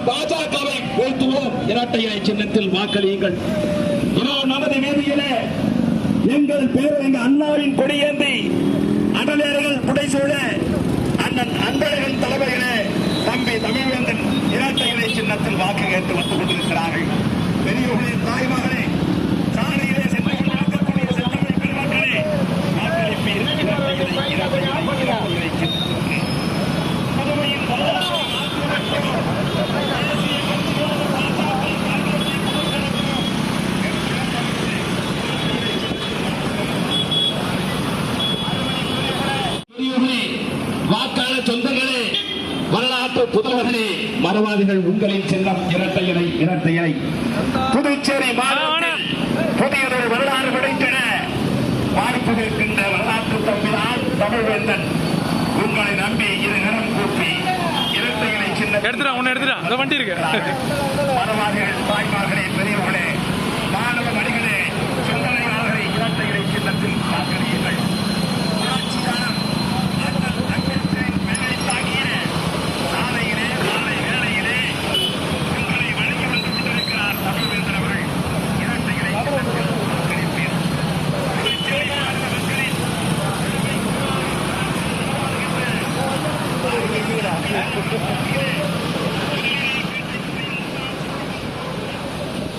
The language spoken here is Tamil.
பாஜகவை வீழ்த்துவோம். இரட்டை இலை சின்னத்தில் வாக்களியுங்கள். இதோ நமது வீதியிலே எங்கள் பேரறிஞர் அண்ணாவின் கொடியேந்தி அடலேறுகள் புடைசூழ அண்ணன் அன்பழகன் தலைமையிலே தம்பி தமிழ்வேந்தன் இரட்டை இலை சின்னத்தில் வாக்கு கேட்டு வந்து கொண்டிருக்கிறார்கள். பெரியவர்களே, தாய்மகளே, சாலையிலே சென்று கொண்டிருக்கக்கூடிய செல்வங்கள் பெருமக்களே, வாக்களிப்பீர். இரட்டை இலை சின்னத்திற்கு புதுவையின் வாக்காளர் சொந்தங்களே, வரலாற்று புதல்வர்களே, மரவாதிகள், உங்களின் சின்னம் இரட்டை இலை. இரட்டை இலை புதுச்சேரி மாநிலத்தில் புதியதொரு வரலாறு படைத்தன பார்ப்பதற்கின்ற வரலாற்று தம்பிதான் தமிழ்வேந்தன். உங்களை நம்பி இரு நிறம் கூப்பி இரட்டை இலை சின்னம் எடுத்துடா வண்டி இருக்கு. மரவாதிகள், தாய்மார்களே, பெரியவர்களே,